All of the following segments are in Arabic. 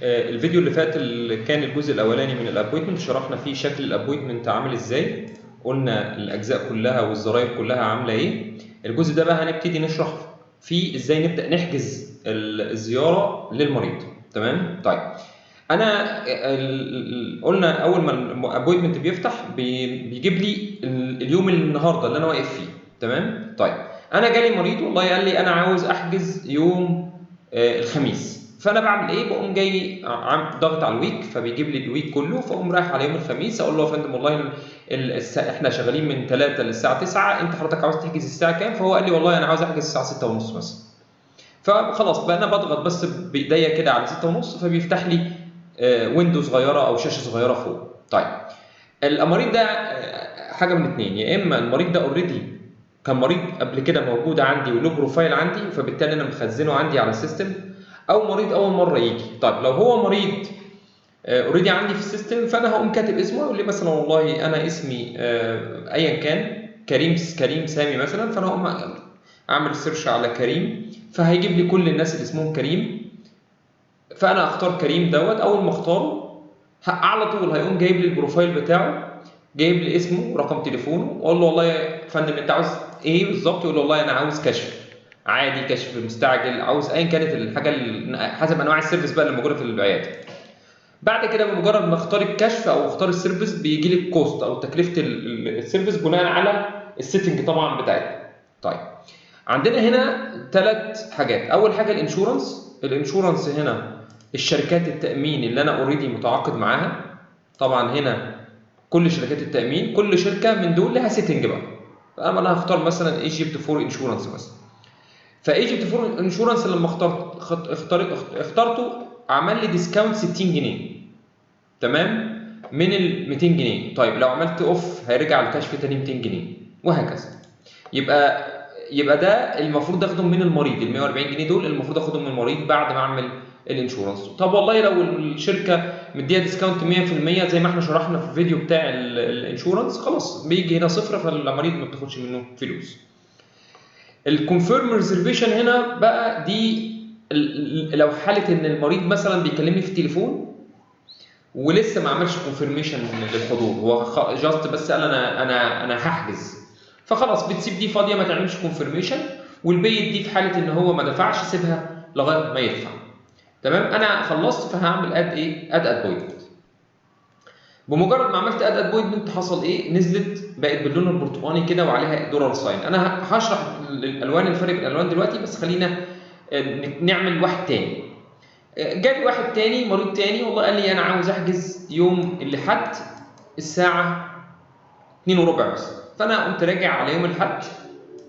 الفيديو اللي فات اللي كان الجزء الاولاني من الابوينتمنت شرحنا فيه شكل الابوينتمنت عامل ازاي، قلنا الاجزاء كلها والزراير كلها عامله ايه. الجزء ده بقى هنبتدي نشرح فيه ازاي نبدا نحجز الزياره للمريض. تمام. طيب انا قلنا اول ما الابوينتمنت بيفتح بيجيب لي اليوم النهارده اللي انا واقف فيه. تمام. طيب انا جالي مريض والله قال لي انا عاوز احجز يوم الخميس، فانا بعمل ايه؟ بقوم جاي ضاغط على الويك فبيجيب لي الويك كله، فاقوم رايح على يوم الخميس اقول له يا فندم والله احنا شغالين من 3 للساعه 9، انت حضرتك عاوز تحجز الساعه كام؟ فهو قال لي والله انا عاوز احجز الساعه 6:30 مثلا. فخلاص بقى انا بضغط بس بايديا كده على 6:30 فبيفتح لي ويندو صغيره او شاشه صغيره فوق. طيب المريض ده حاجه من اتنين، يا اما المريض ده اوريدي كان مريض قبل كده موجود عندي وله بروفايل عندي فبالتالي انا مخزنه عندي على السيستم، او مريض اول مره يجي. طيب لو هو مريض اوريدي عندي في السيستم فانا هقوم كاتب اسمه، اقول لي مثلا والله انا اسمي ايا كان كريم سامي مثلا، فانا هقوم اعمل سيرش على كريم فهيجيب لي كل الناس اللي اسمهم كريم، فانا اختار كريم دوت. اول ما اختاره على طول هيقوم جايب لي البروفايل بتاعه، جايب لي اسمه ورقم تليفونه، واقول له والله يا فندم انت عاوز ايه بالظبط؟ يقول له والله انا عاوز كشف عادي، كشف مستعجل، عاوز ايا كانت الحاجه حسب انواع السيرفيس بقى اللي موجوده في العياده. بعد كده بمجرد ما اختار الكشف او اختار السيرفيس بيجي لي الكوست او تكلفه السيرفيس بناء على السيتنج طبعا بتاعتنا. طيب عندنا هنا 3 حاجات. اول حاجه الانشورنس هنا الشركات التامين اللي انا اوريدي متعاقد معاها. طبعا هنا كل شركات التامين كل شركه من دول لها سيتنج بقى. انا هختار مثلا ايجيبت فور انشورنس مثلا. فايجيبت فور انشورنس لما اخترته عمل لي ديسكاونت 60 جنيه. تمام، من ال 200 جنيه. طيب لو عملت اوف هيرجع الكشف تاني 200 جنيه وهكذا. يبقى ده المفروض اخدهم من المريض، ال 140 جنيه دول المفروض اخدهم من المريض بعد ما اعمل الانشورنس. طب والله لو الشركه مديها ديسكاونت 100% زي ما احنا شرحنا في الفيديو بتاع الانشورنس، خلاص بيجي هنا صفر فالمريض ما بتاخدش منه فلوس. الكونفيرم ريزرفيشن هنا بقى دي لو حاله ان المريض مثلا بيكلمني في التليفون ولسه ما عملش كونفيرميشن للحضور، هو جاست بس قال انا هحجز، فخلاص بتسيب دي فاضيه ما تعملش كونفيرميشن، والبيت دي في حاله ان هو ما دفعش سيبها لغايه ما يدفع. تمام. انا خلصت فهعمل اد ابوينتمنت. بمجرد ما عملت اد ابوينتمنت حصل ايه؟ نزلت بقت باللون البرتقاني كده وعليها دولار ساين. انا هشرح الالوان الفرق بين الالوان دلوقتي، بس خلينا نعمل واحد تاني. جالي واحد تاني مريض تاني والله قال لي انا عاوز احجز يوم الاحد الساعه 2:15 بس، فانا قمت راجع على يوم الاحد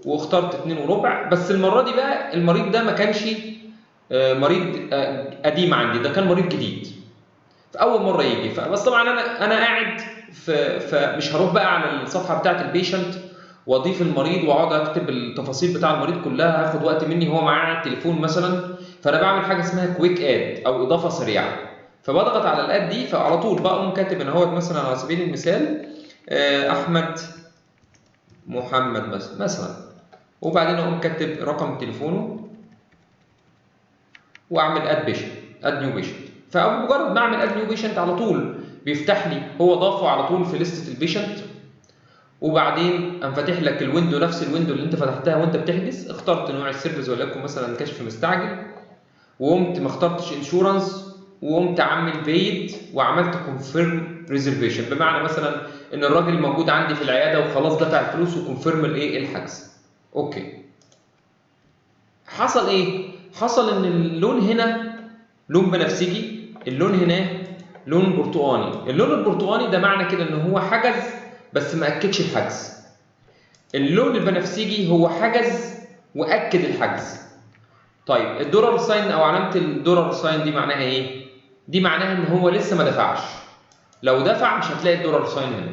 واخترت 2:15. بس المره دي بقى المريض ده ما كانش مريض قديم عندي، ده كان مريض جديد فاول مره يجي. بس طبعا انا قاعد فمش هروح بقى على الصفحه بتاعه البيشنت واضيف المريض واقعد اكتب التفاصيل بتاع المريض كلها، هاخد وقت مني هو معاه على التليفون مثلا. فانا بعمل حاجه اسمها كويك اد او اضافه سريعه، فبضغط على الاد دي فعلى طول بقوم كاتب ان هو مثلا على سبيل المثال احمد محمد مثلا، وبعدين اقوم كاتب رقم تليفونه واعمل اد نيو بيشنت. فمجرد ما اعمل اد نيو بيشنت على طول بيفتح لي، هو ضافه على طول في لسته البيشنت، وبعدين قام فاتح لك الويندو نفس الويندو اللي انت فتحتها وانت بتحجز. اخترت نوع السيرفيس وليكن مثلا كشف مستعجل، وقمت ما اخترتش انشورنس وقمت عامل بيد وعملت كونفيرم ريزرفيشن، بمعنى مثلا ان الراجل موجود عندي في العياده وخلاص دفع الفلوس وكونفيرم الحجز. اوكي. حصل ايه؟ حصل ان اللون هنا لون بنفسجي، اللون هنا لون برتقاني. اللون البرتقاني ده معنى كده ان هو حجز بس ما اكدش الحجز. اللون البنفسجي هو حجز واكد الحجز. طيب الدولار ساين او علامه الدولار ساين دي معناها ايه؟ دي معناها ان هو لسه ما دفعش. لو دفع مش هتلاقي الدولار ساين هنا.